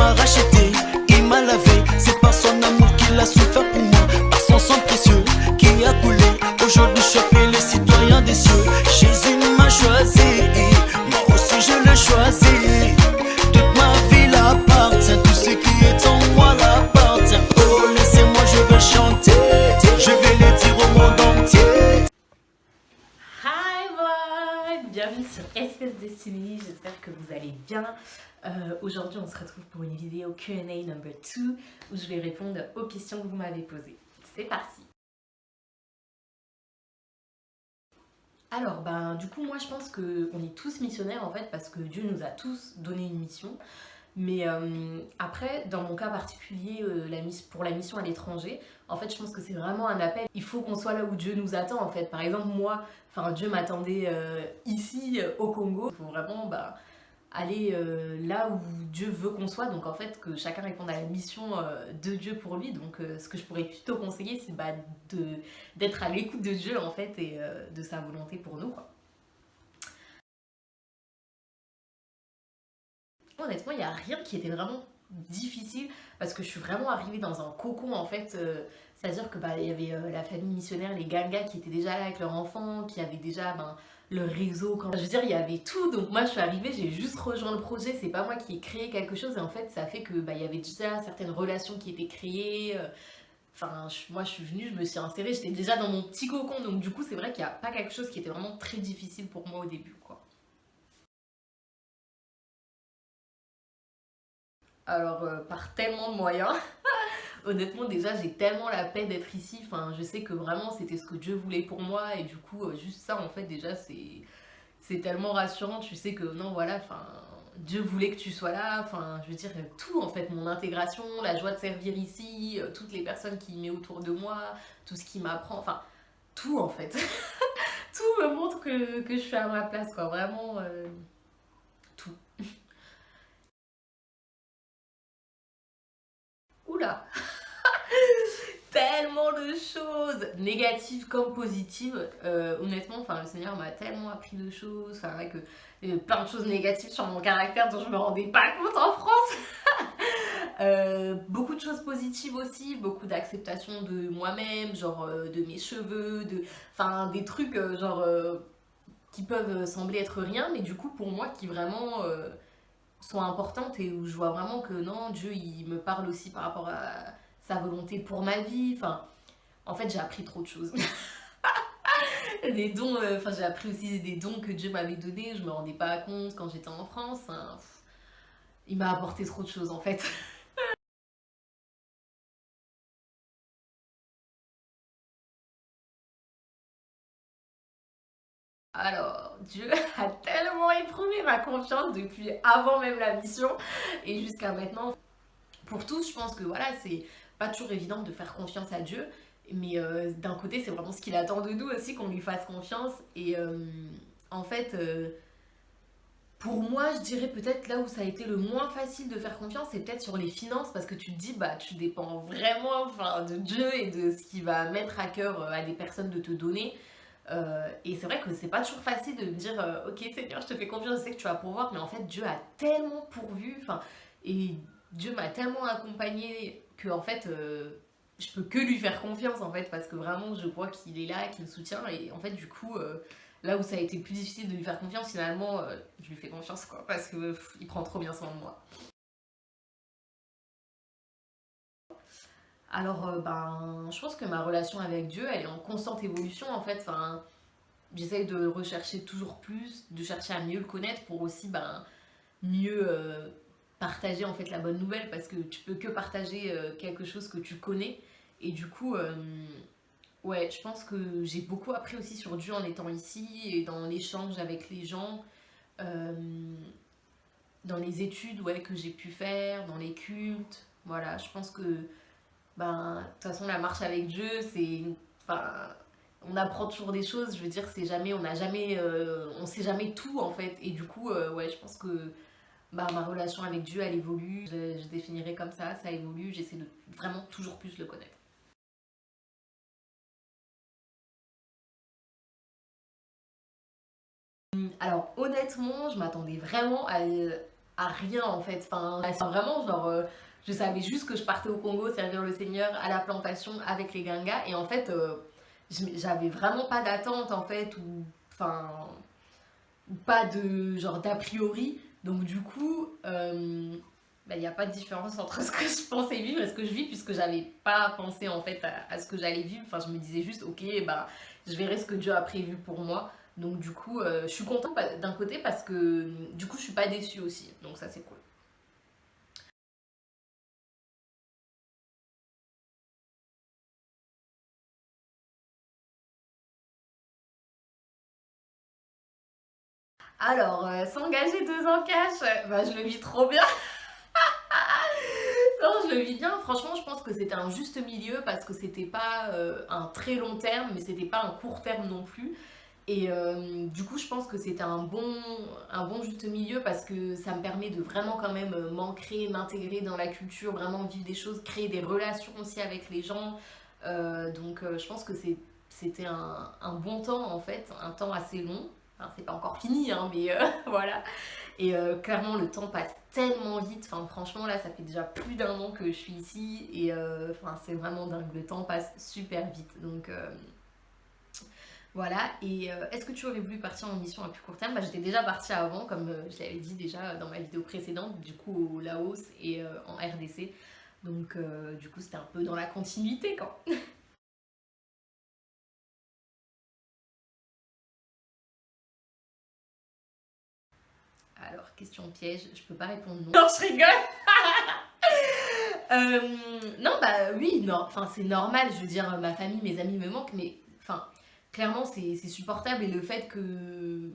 m'a racheté, il m'a lavé. C'est par son amour qu'il a souffert pour moi, par son sang précieux qui a coulé. Aujourd'hui je suis appelé citoyen des cieux. Jésus m'a choisi, moi aussi je l'ai choisi. Toute ma vie l'appartient, tout ce qui est en moi l'appartient. Oh laissez-moi, je veux chanter, je vais le dire au monde entier. Hi boy, bienvenue sur Espèce Destinée, j'espère que vous allez bien. Aujourd'hui on se retrouve pour une vidéo Q&A number 2 où je vais répondre aux questions que vous m'avez posées. C'est parti. Alors du coup moi je pense qu'on est tous missionnaires en fait parce que Dieu nous a tous donné une mission. Mais après, dans mon cas particulier, pour la mission à l'étranger, en fait, je pense que c'est vraiment un appel. Il faut qu'on soit là où Dieu nous attend, en fait. Par exemple, moi, Dieu m'attendait ici, au Congo. Il faut vraiment aller là où Dieu veut qu'on soit. Donc, en fait, que chacun réponde à la mission de Dieu pour lui. Donc, ce que je pourrais plutôt conseiller, c'est d'être à l'écoute de Dieu, en fait, et de sa volonté pour nous, quoi. Honnêtement, il n'y a rien qui était vraiment difficile parce que je suis vraiment arrivée dans un cocon en fait. C'est-à-dire que il y avait la famille missionnaire, les gangas qui étaient déjà là avec leurs enfants, qui avaient déjà le réseau. Je veux dire, il y avait tout. Donc moi, je suis arrivée, j'ai juste rejoint le projet. C'est pas moi qui ai créé quelque chose et en fait, ça fait que il y avait déjà certaines relations qui étaient créées. Moi, je suis venue, je me suis insérée, j'étais déjà dans mon petit cocon. Donc du coup, c'est vrai qu'il n'y a pas quelque chose qui était vraiment très difficile pour moi au début, quoi. Alors, par tellement de moyens. Honnêtement, déjà, j'ai tellement la paix d'être ici. Je sais que vraiment, c'était ce que Dieu voulait pour moi. Et du coup, juste ça, en fait, déjà, c'est tellement rassurant. Tu sais que non, voilà, Dieu voulait que tu sois là. Je veux dire, tout, en fait, mon intégration, la joie de servir ici, toutes les personnes qui met autour de moi, tout ce qui m'apprend, tout, en fait. Tout me montre que je suis à ma place, quoi. Vraiment, tout. Oula! Tellement de choses négatives comme positives. Honnêtement, le Seigneur m'a tellement appris de choses. Vrai que plein de choses négatives sur mon caractère dont je me rendais pas compte en France. Beaucoup de choses positives aussi, beaucoup d'acceptation de moi-même, genre de mes cheveux, des trucs qui peuvent sembler être rien, mais du coup pour moi qui vraiment sont importantes et où je vois vraiment que non, Dieu il me parle aussi par rapport à sa volonté pour ma vie. En fait, j'ai appris trop de choses. Des dons, j'ai appris aussi des dons que Dieu m'avait donnés, je me rendais pas compte quand j'étais en France. Il m'a apporté trop de choses en fait. Alors, Dieu a tellement éprouvé ma confiance depuis avant même la mission et jusqu'à maintenant. Pour tous, je pense que voilà, c'est pas toujours évident de faire confiance à Dieu, mais d'un côté, c'est vraiment ce qu'il attend de nous aussi, qu'on lui fasse confiance. Et en fait, pour moi, je dirais peut-être là où ça a été le moins facile de faire confiance, c'est peut-être sur les finances, parce que tu te dis, tu dépends vraiment de Dieu et de ce qu'il va mettre à cœur à des personnes de te donner. Et c'est vrai que c'est pas toujours facile de me dire, ok Seigneur, je te fais confiance, je sais que tu vas pourvoir, mais en fait, Dieu a tellement pourvu, et Dieu m'a tellement accompagnée que en fait, je peux que lui faire confiance en fait, parce que vraiment, je vois qu'il est là, qu'il me soutient, et en fait, du coup. Là où ça a été plus difficile de lui faire confiance, finalement, je lui fais confiance, quoi, parce que il prend trop bien soin de moi. Alors, je pense que ma relation avec Dieu, elle est en constante évolution, en fait. J'essaye de rechercher toujours plus, de chercher à mieux le connaître pour aussi, mieux partager, en fait, la bonne nouvelle, parce que tu peux que partager quelque chose que tu connais. Et du coup, ouais, je pense que j'ai beaucoup appris aussi sur Dieu en étant ici et dans l'échange avec les gens. Euh, dans les études que j'ai pu faire, dans les cultes. Voilà, je pense que de toute façon la marche avec Dieu, enfin, on apprend toujours des choses. Je veux dire, c'est jamais, on sait jamais tout en fait. Et du coup, ouais, je pense que ma relation avec Dieu, elle évolue. Je définirais comme ça évolue. J'essaie de vraiment toujours plus le connaître. Alors honnêtement, je m'attendais vraiment à à rien en fait. Enfin, c'est vraiment genre, je savais juste que je partais au Congo servir le Seigneur à la plantation avec les Gangas. Et en fait, j'avais vraiment pas d'attente en fait, ou enfin, pas de genre d'a priori. Donc du coup, il n'y a pas de différence entre ce que je pensais vivre et ce que je vis, puisque j'avais pas pensé en fait à ce que j'allais vivre. Enfin, je me disais juste, ok, bah, je verrai ce que Dieu a prévu pour moi. Donc du coup, je suis contente d'un côté parce que du coup, je suis pas déçue aussi. Donc ça, c'est cool. Alors, s'engager 2 ans cash, bah, je le vis trop bien. Non, je le vis bien. Franchement, je pense que c'était un juste milieu parce que c'était pas un très long terme, mais c'était pas un court terme non plus. Et du coup, je pense que c'était un bon juste milieu parce que ça me permet de vraiment quand même m'ancrer, m'intégrer dans la culture, vraiment vivre des choses, créer des relations aussi avec les gens. Donc, je pense que c'était un bon temps en fait, un temps assez long. Enfin, c'est pas encore fini, hein, mais voilà. Et clairement, le temps passe tellement vite. Enfin, franchement, là, ça fait déjà plus d'1 an que je suis ici. Et enfin, c'est vraiment dingue. Le temps passe super vite. Donc, voilà. Et est-ce que tu aurais voulu partir en mission à plus court terme? Bah, j'étais déjà partie avant, comme je l'avais dit déjà dans ma vidéo précédente, du coup au Laos et en RDC. Donc, du coup, c'était un peu dans la continuité, quoi. Alors, question piège, je peux pas répondre non. Non, je rigole. Non, bah oui, non, enfin c'est normal, je veux dire, ma famille, mes amis me manquent, mais enfin, clairement c'est supportable et le fait que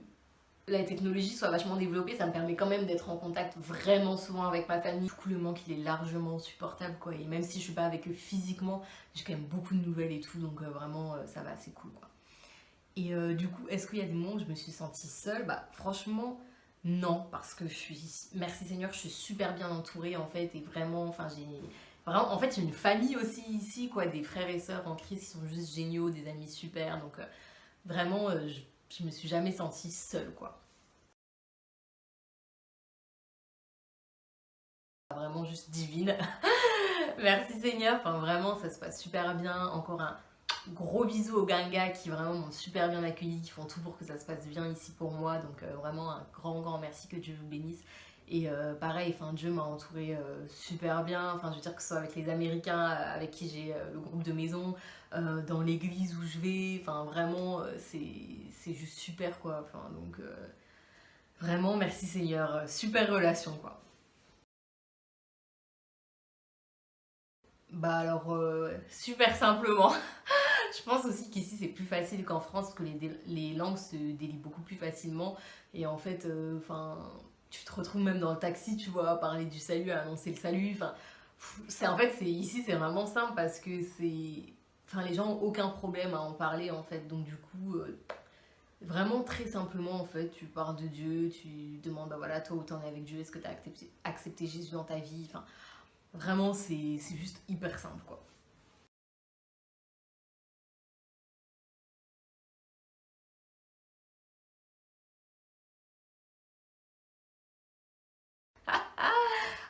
la technologie soit vachement développée, ça me permet quand même d'être en contact vraiment souvent avec ma famille. Du coup, le manque il est largement supportable quoi, et même si je suis pas avec eux physiquement, j'ai quand même beaucoup de nouvelles et tout, donc vraiment ça va, c'est cool quoi. Et du coup, est-ce qu'il y a des moments où je me suis sentie seule? Bah franchement, non, parce que merci Seigneur, je suis super bien entourée en fait, et vraiment, enfin vraiment, en fait j'ai une famille aussi ici, quoi, des frères et sœurs en Christ qui sont juste géniaux, des amis super, donc vraiment, je me suis jamais sentie seule, quoi. Vraiment juste divine. Merci Seigneur, enfin vraiment ça se passe super bien. Encore un gros bisou aux Ganga qui vraiment m'ont super bien accueilli, qui font tout pour que ça se passe bien ici pour moi. Donc vraiment un grand merci, que Dieu vous bénisse. Et pareil, enfin, Dieu m'a entouré super bien. Enfin, je veux dire que ce soit avec les Américains avec qui j'ai le groupe de maison, dans l'église où je vais. Enfin, vraiment, c'est juste super quoi. Enfin, donc vraiment merci Seigneur. Super relation quoi. Bah alors, super simplement. Je pense aussi qu'ici c'est plus facile qu'en France parce que les langues se délient beaucoup plus facilement. Et en fait, enfin, tu te retrouves même dans le taxi, tu vois, à parler du salut, à annoncer le salut. Enfin, en fait, ici c'est vraiment simple parce que enfin, les gens ont aucun problème à en parler en fait. Donc du coup, vraiment très simplement en fait, tu parles de Dieu, tu demandes, bah voilà, toi où t'en es avec Dieu, est-ce que t'as accepté Jésus dans ta vie. Enfin, vraiment, c'est juste hyper simple quoi.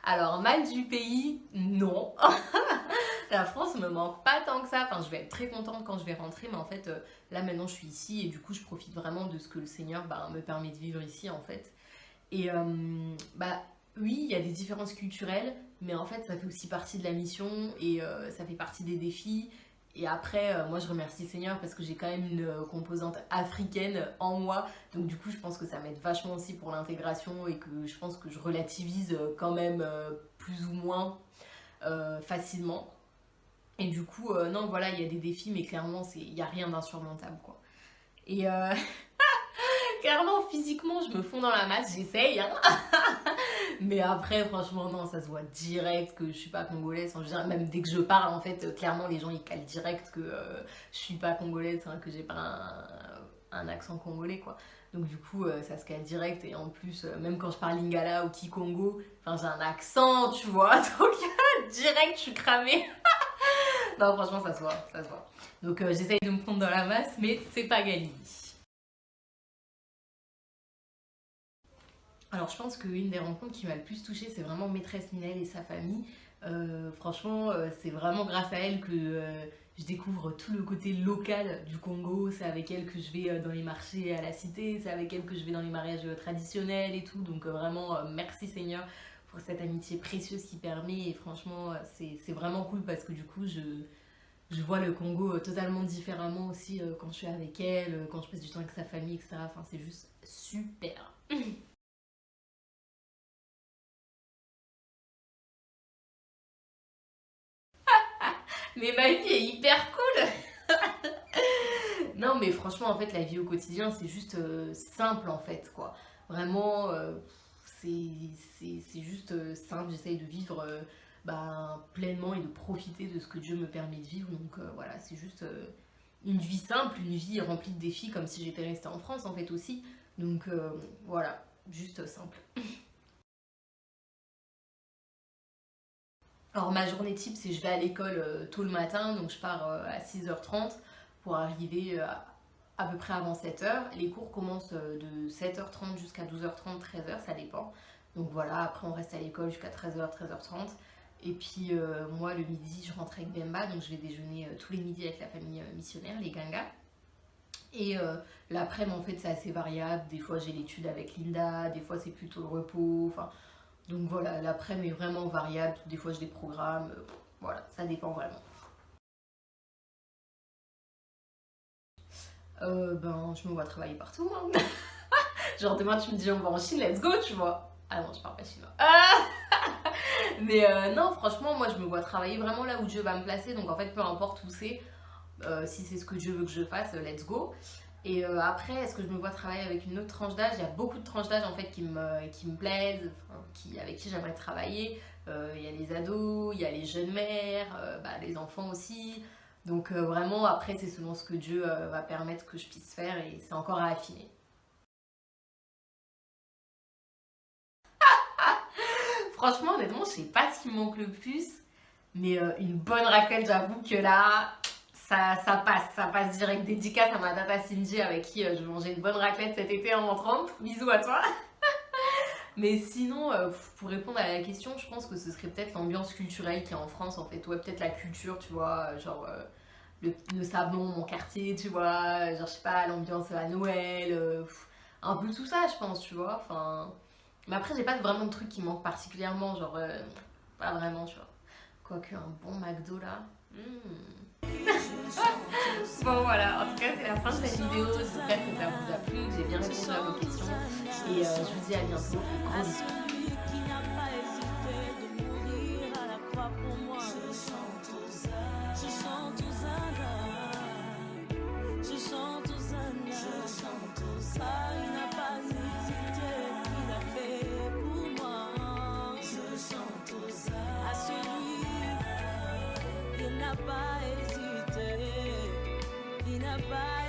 Alors, mal du pays, non. La France me manque pas tant que ça. Enfin, je vais être très contente quand je vais rentrer, mais en fait, là maintenant je suis ici et du coup, je profite vraiment de ce que le Seigneur bah, me permet de vivre ici en fait. Et bah oui, il y a des différences culturelles, mais en fait, ça fait aussi partie de la mission et ça fait partie des défis. Et après, moi je remercie le Seigneur parce que j'ai quand même une composante africaine en moi. Donc du coup, je pense que ça m'aide vachement aussi pour l'intégration et que je pense que je relativise quand même plus ou moins facilement. Et du coup, non, voilà, il y a des défis, mais clairement, il n'y a rien d'insurmontable, quoi. Et clairement, physiquement, je me fonds dans la masse, j'essaye, hein. Mais après, franchement, non, ça se voit direct que je suis pas congolaise. Enfin, je veux dire, même dès que je parle, en fait, clairement, les gens, ils calent direct que je suis pas congolaise, hein, que j'ai pas un accent congolais, quoi. Donc du coup, ça se cale direct. Et en plus, même quand je parle lingala ou kikongo, enfin, j'ai un accent, tu vois. Donc direct, je suis cramée. Non, franchement, ça se voit, ça se voit. Donc j'essaye de me fondre dans la masse, mais c'est pas gagné. Alors je pense qu'une des rencontres qui m'a le plus touchée, c'est vraiment Maîtresse Ninel et sa famille. Franchement, c'est vraiment grâce à elle que je découvre tout le côté local du Congo. C'est avec elle que je vais dans les marchés à la cité, c'est avec elle que je vais dans les mariages traditionnels et tout. Donc vraiment, merci Seigneur pour cette amitié précieuse qui permet. Et franchement, c'est vraiment cool parce que du coup, je vois le Congo totalement différemment aussi quand je suis avec elle, quand je passe du temps avec sa famille, etc. Enfin, c'est juste super. Mais ma vie est hyper cool. Non, mais franchement, en fait, la vie au quotidien, c'est juste simple, en fait, quoi. Vraiment, c'est juste simple. J'essaye de vivre ben, pleinement et de profiter de ce que Dieu me permet de vivre. Donc voilà, c'est juste une vie simple, une vie remplie de défis, comme si j'étais restée en France, en fait, aussi. Donc voilà, juste simple. Alors ma journée type, c'est je vais à l'école tôt le matin, donc je pars à 6h30 pour arriver à peu près avant 7h. Les cours commencent de 7h30 jusqu'à 12h30, 13h, ça dépend. Donc voilà, après on reste à l'école jusqu'à 13h, 13h30. Et puis moi le midi, je rentre avec Bemba, donc je vais déjeuner tous les midis avec la famille missionnaire, les Ganga. Et l'après-midi, en fait, c'est assez variable. Des fois, j'ai l'étude avec Linda, des fois, c'est plutôt le repos. Enfin, donc voilà, l'après-midi est vraiment variable. Des fois, j'ai des programmes. Voilà, ça dépend vraiment. Ben, je me vois travailler partout. Hein. Genre, demain, tu me dis, on va en Chine, let's go, tu vois. Ah non, je parle pas chinois. Ah mais non, franchement, moi, je me vois travailler vraiment là où Dieu va me placer. Donc, en fait, peu importe où c'est, si c'est ce que Dieu veut que je fasse, let's go. Et après, est-ce que je me vois travailler avec une autre tranche d'âge? Il y a beaucoup de tranches d'âge en fait qui me plaisent, enfin, avec qui j'aimerais travailler. Il y a les ados, il y a les jeunes mères, bah, les enfants aussi. Donc vraiment, après, c'est selon ce que Dieu va permettre que je puisse faire et c'est encore à affiner. Franchement, honnêtement, je sais pas ce qui me manque le plus, mais une bonne raclette, j'avoue que là, ça passe direct. Dédicace à ma tata Cindy avec qui je vais manger une bonne raclette cet été en rentrant. Bisous à toi. Mais sinon, pour répondre à la question, je pense que ce serait peut-être l'ambiance culturelle qui est en France en fait. Ouais, peut-être la culture, tu vois, genre le Sablon, mon quartier, tu vois, genre je sais pas, l'ambiance à Noël, un peu tout ça, je pense, tu vois. Enfin, mais après, j'ai pas vraiment de trucs qui manquent particulièrement, genre pas vraiment, tu vois. Quoique un bon McDo là. Bon voilà, en tout cas c'est la fin de cette vidéo, j'espère que ça vous a plu, que j'ai bien répondu à vos questions et je vous dis à bientôt, gros bisous. Pas hésiter, il n'a pas